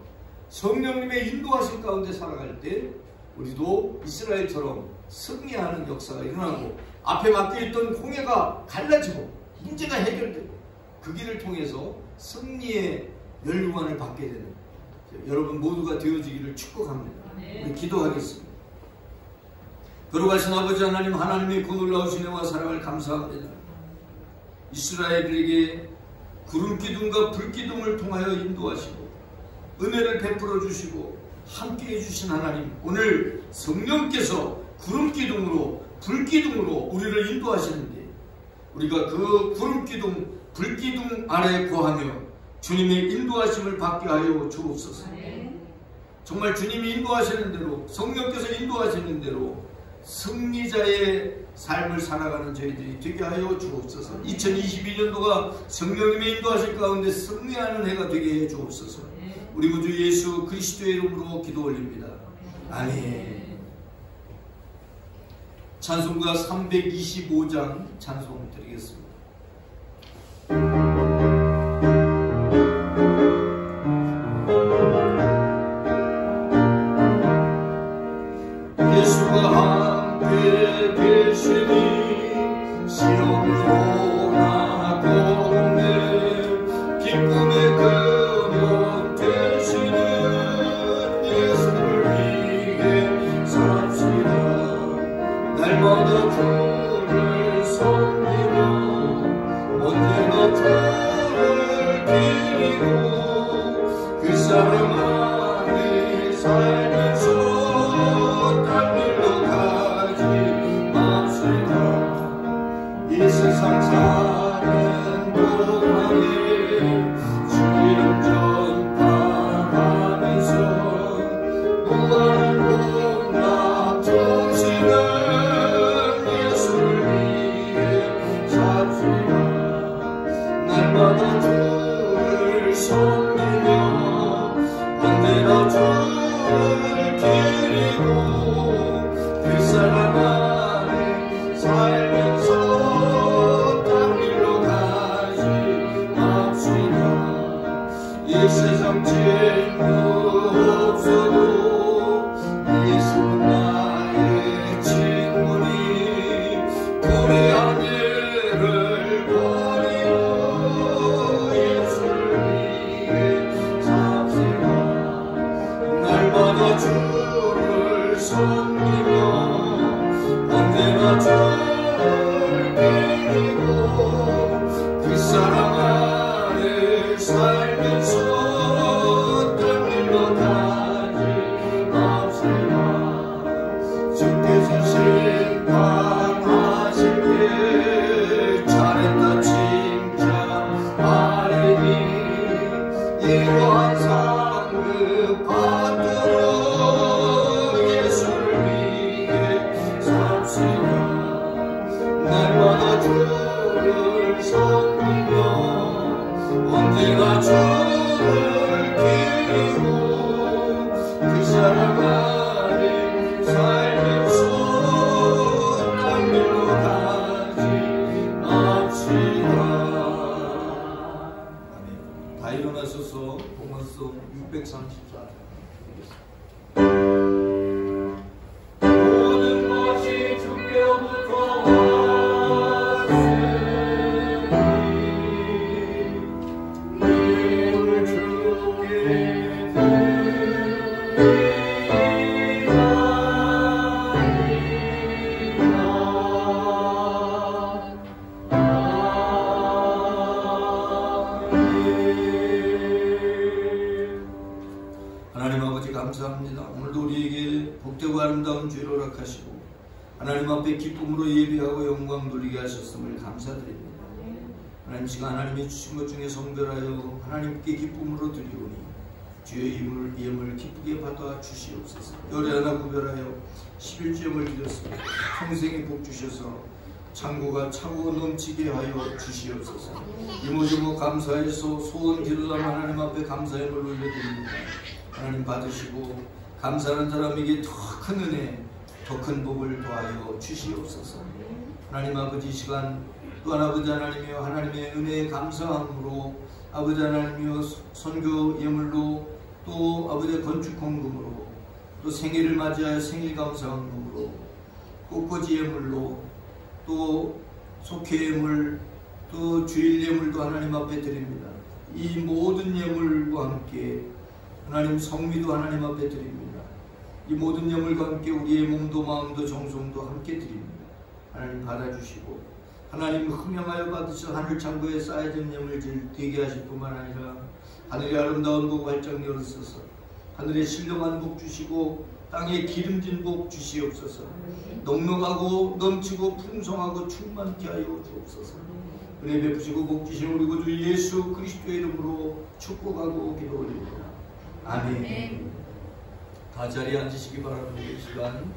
성령님의 인도하심 가운데 살아갈 때 우리도 이스라엘처럼 승리하는 역사가 일어나고 앞에 막혀있던 홍해가 갈라지고 문제가 해결되고 그 길을 통해서 승리의 멸류관을 받게 되는 여러분 모두가 되어지기를 축복합니다. 우리 기도하겠습니다. 거룩하신 아버지 하나님, 하나님의 그 놀라우신 은혜와 사랑을 감사합니다. 이스라엘에게 구름기둥과 불기둥을 통하여 인도하시고 은혜를 베풀어 주시고 함께해 주신 하나님, 오늘 성령께서 구름기둥으로 불기둥으로 우리를 인도하시는데 우리가 그 구름기둥 불기둥 아래 거하며 주님의 인도하심을 받게 하여 주옵소서. 정말 주님이 인도하시는 대로 성령께서 인도하시는 대로 승리자의 삶을 살아가는 저희들이 되게 하여 주옵소서. 2022년도가 성령님의 인도하실 가운데 승리하는 해가 되게 해 주옵소서. 우리 구주 예수 그리스도의 이름으로 기도 올립니다. 아멘. 찬송가 325장 찬송 드리겠습니다. 예수가 함께 계시니 시온으로 나아가네 기쁨의 그 날마다 주를 섬기며 언제나 주를 기리고 그 사랑 안에 살면서 딴 길로 가지 맙시다. 이 세상 사는 동안에 주 이름 전파하면서 무한한 공락 정신은 예수를 위해 삽시다. 날마다 주를 섬기며 언제나 주를 기리고 그 사랑 안에 살면서 딴 길로 가지 맙시다. 이 세상 친구 없어도 예수는 나의 친구니 우리 아내를 버리고 예수를 위해 삽시다. 날마다 주를 섬기며 언제나 주를 기리고 그 사랑 안에 살면서 딴 길로 가지 맙시다. 주께서 심판하실 때 잘했다 칭찬하리니 이러한 상급 받도록 예수를 위해 삽시다. 날마다 주를 섬기며 언제나 주를 기리고 그 사랑 안에 살면서 딴 길로 가지 맙시다. 아멘. 다 일어나셔서 봉헌송 634 모든 것이 주께로부터 왔으니 힘을 주께 하나님 아버지 감사합니다. 오늘도 우리에게 복되고 아름다운 주를 허락하시고 하나님 앞에 기쁨으로 예배하고 영광 돌리게 하셨음을 감사드립니다. 하나님 시간 하나님이 주신 것 중에 성별하여 하나님께 기쁨으로 드리오니 주의 예물 기쁘게 받아 주시옵소서. 열에 하나 구별하여 11주염을 드렸으니 평생에 복 주셔서 창고가 차고 넘치게 하여 주시옵소서. 이모저모 감사해서 소원 기도하며 하나님 앞에 감사의 물을 올려드립니다. 하나님 받으시고 감사하는 사람에게 더 큰 은혜, 더 큰 복을 더하여 주시옵소서. 하나님 아버지 이 시간 또한 아버지 하나님이여 하나님의 은혜에 감사함으로 아버지 하나님이여 선교 예물로 또 아버지의 건축 헌금으로 또 생일을 맞이하여 생일 감사 헌금으로 꽃꽂이 예물로 또 속회 예물 또 주일 예물도 하나님 앞에 드립니다. 이 모든 예물과 함께 하나님 성미도 하나님 앞에 드립니다. 이 모든 예물과 함께 우리의 몸도 마음도 정성도 함께 드립니다. 하나님 받아주시고 하나님 흥명하여 받으셔 하늘 창고에 쌓여진 예물들 되게 하실 뿐만 아니라 하늘의 아름다운 복 활짝 열으소서. 하늘에 신령한 복 주시고 땅에 기름진 복 주시옵소서. 넉넉하고 넘치고 풍성하고 충만케 하여 주옵소서. 은혜 베푸시고 복 주신 우리 구주 예수 그리스도의 이름으로 축복하고 기도 올립니다. 아멘. 다 자리에 앉으시기 바랍니다. 이 시간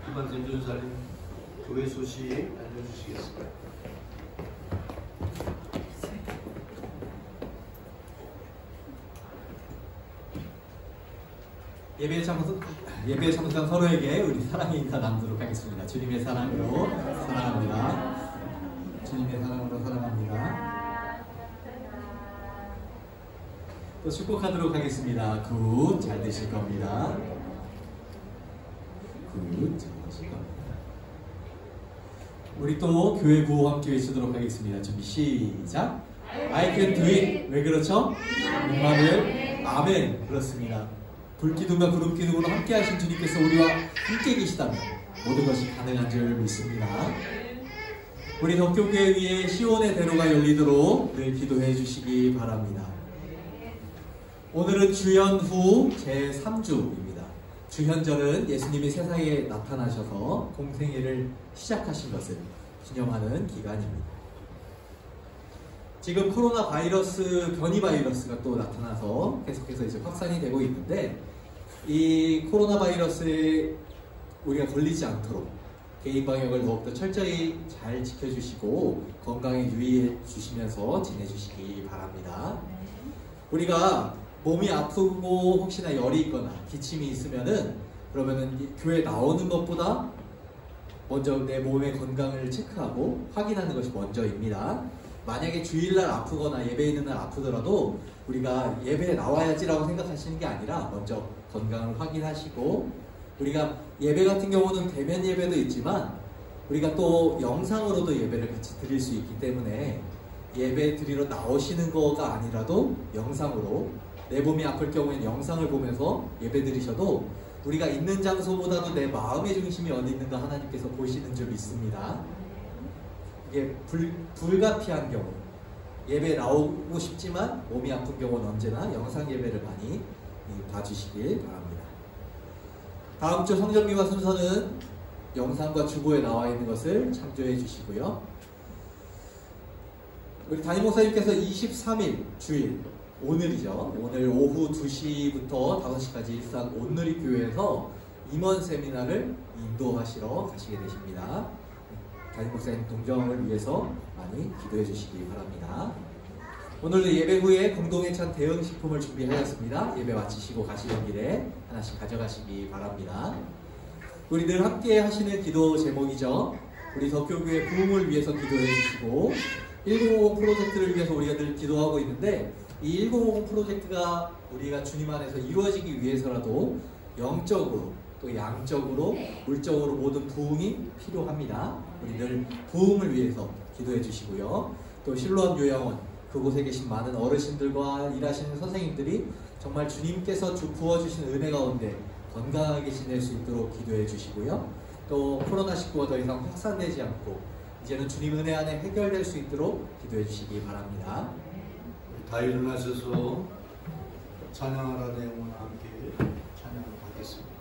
김한선 전사님 교회 소식 알려주시겠습니다. 예배에 참석한 서로에게 우리 사랑의 인사 나누도록 하겠습니다. 주님의 사랑으로 사랑합니다. 주님의 사랑으로 사랑합니다. 또 축복하도록 하겠습니다. 굿, 잘 되실 겁니다. 굿, 잘 되실 겁니다. 우리 또 교회 구호 함께 외치도록 하겠습니다. 준비 시작. I can do it. 왜 그렇죠? 임마누엘 아멘. 그렇습니다. 불기둥과 구름기둥으로 함께 하신 주님께서 우리와 함께 계시다면 모든 것이 가능한 줄 믿습니다. 우리 덕교교회 위에 시온의 대로가 열리도록 늘 기도해 주시기 바랍니다. 오늘은 주현후 제3주입니다. 주현절은 예수님이 세상에 나타나셔서 공생애를 시작하신 것을 기념하는 기간입니다. 지금 코로나 바이러스, 변이 바이러스가 또 나타나서 계속해서 이제 확산이 되고 있는데, 이 코로나 바이러스에 우리가 걸리지 않도록 개인 방역을 더욱더 철저히 잘 지켜주시고 건강에 유의해 주시면서 지내주시기 바랍니다. 우리가 몸이 아프고 혹시나 열이 있거나 기침이 있으면은 그러면은 교회 나오는 것보다 먼저 내 몸의 건강을 체크하고 확인하는 것이 먼저입니다. 만약에 주일날 아프거나 예배 있는 날 아프더라도 우리가 예배에 나와야지라고 생각하시는 게 아니라 먼저 건강을 확인하시고, 우리가 예배 같은 경우는 대면 예배도 있지만 우리가 또 영상으로도 예배를 같이 드릴 수 있기 때문에 예배 드리러 나오시는 거가 아니라도 영상으로, 내 몸이 아플 경우에는 영상을 보면서 예배 드리셔도 우리가 있는 장소보다도 내 마음의 중심이 어디 있는가 하나님께서 보시는 줄 믿습니다. 이게 불가피한 경우, 예배 나오고 싶지만 몸이 아픈 경우는 언제나 영상 예배를 많이 봐주시길 바랍니다. 다음 주 성전미화 순서는 영상과 주보에 나와 있는 것을 참조해 주시고요. 우리 담임 목사님께서 23일 주일, 오늘이죠. 오늘 오후 2시부터 5시까지 일산 온누리교회에서 임원 세미나를 인도하시러 가시게 되십니다. 담임 목사님 동정을 위해서 많이 기도해 주시기 바랍니다. 오늘도 예배 후에 공동회찬 대응식품을 준비하였습니다. 예배 마치시고 가시는 길에 하나씩 가져가시기 바랍니다. 우리 늘 함께 하시는 기도 제목이죠. 우리 덕교교회 부흥을 위해서 기도해 주시고, 1050 프로젝트를 위해서 우리가 늘 기도하고 있는데, 이 1050 프로젝트가 우리가 주님 안에서 이루어지기 위해서라도 영적으로 또 양적으로 물적으로 모든 부흥이 필요합니다. 우리 늘 부흥을 위해서 기도해 주시고요. 또 실로암 요양원, 그곳에 계신 많은 어르신들과 일하시는 선생님들이 정말 주님께서 부어주신 은혜 가운데 건강하게 지낼 수 있도록 기도해 주시고요. 또 코로나19가 더 이상 확산되지 않고 이제는 주님 은혜 안에 해결될 수 있도록 기도해 주시기 바랍니다. 다 일어나셔서 찬양하라 내용과 함께 찬양을 받겠습니다.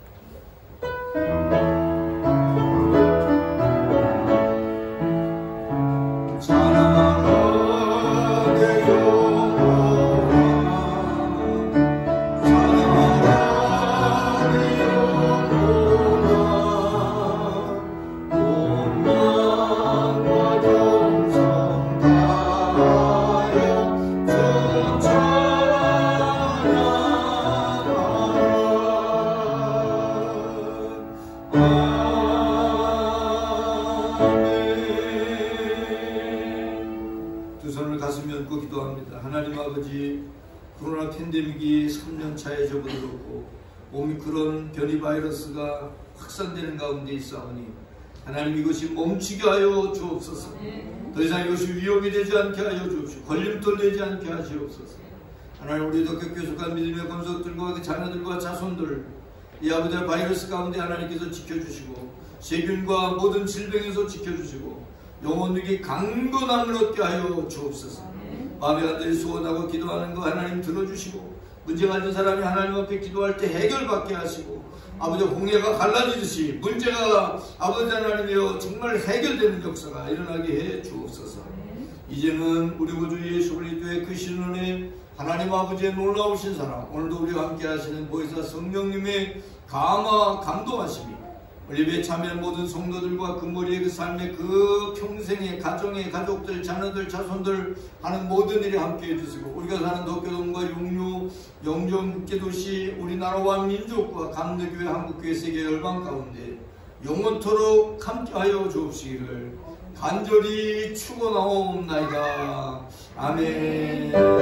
하나님 아버지, 코로나 팬데믹이 3년차에 접어들었고 오미크론 변이 바이러스가 확산되는 가운데 있사오니 하나님 이것이 멈추게 하여 주옵소서. 더 이상 이것이 위험이 되지 않게 하여 주옵시고 걸림돌 되지 않게 하시옵소서. 하나님 우리 덕교교회 속한 믿음의 권속들과 그 자녀들과 자손들 이 아버지 바이러스 가운데 하나님께서 지켜주시고 세균과 모든 질병에서 지켜주시고 영혼에게 강건함을 얻게 하여 주옵소서. 마음의 간절히 소원하고 기도하는 거 하나님 들어주시고 문제 가진 사람이 하나님 앞에 기도할 때 해결받게 하시고 아버지 홍해가 갈라지듯이 문제가 아버지 하나님이여 정말 해결되는 역사가 일어나게 해 주옵소서. 이제는 우리 구주 예수 그리스도의 그 신은혜 하나님 아버지의 놀라우신 사랑 오늘도 우리와 함께 하시는 보혜사 성령님의 감화 감동하심이 예배에 참여한 모든 성도들과 그 머리의 그 삶의 그 평생의 가정의 가족들 자녀들 자손들 하는 모든 일에 함께 해주시고 우리가 사는 덕교동과 육류 영종 국제도시 우리나라와 민족과 감리교회 한국교회 세계 열방 가운데 영원토록 함께하여 주옵시기를 간절히 축원하옵나이다. 아멘.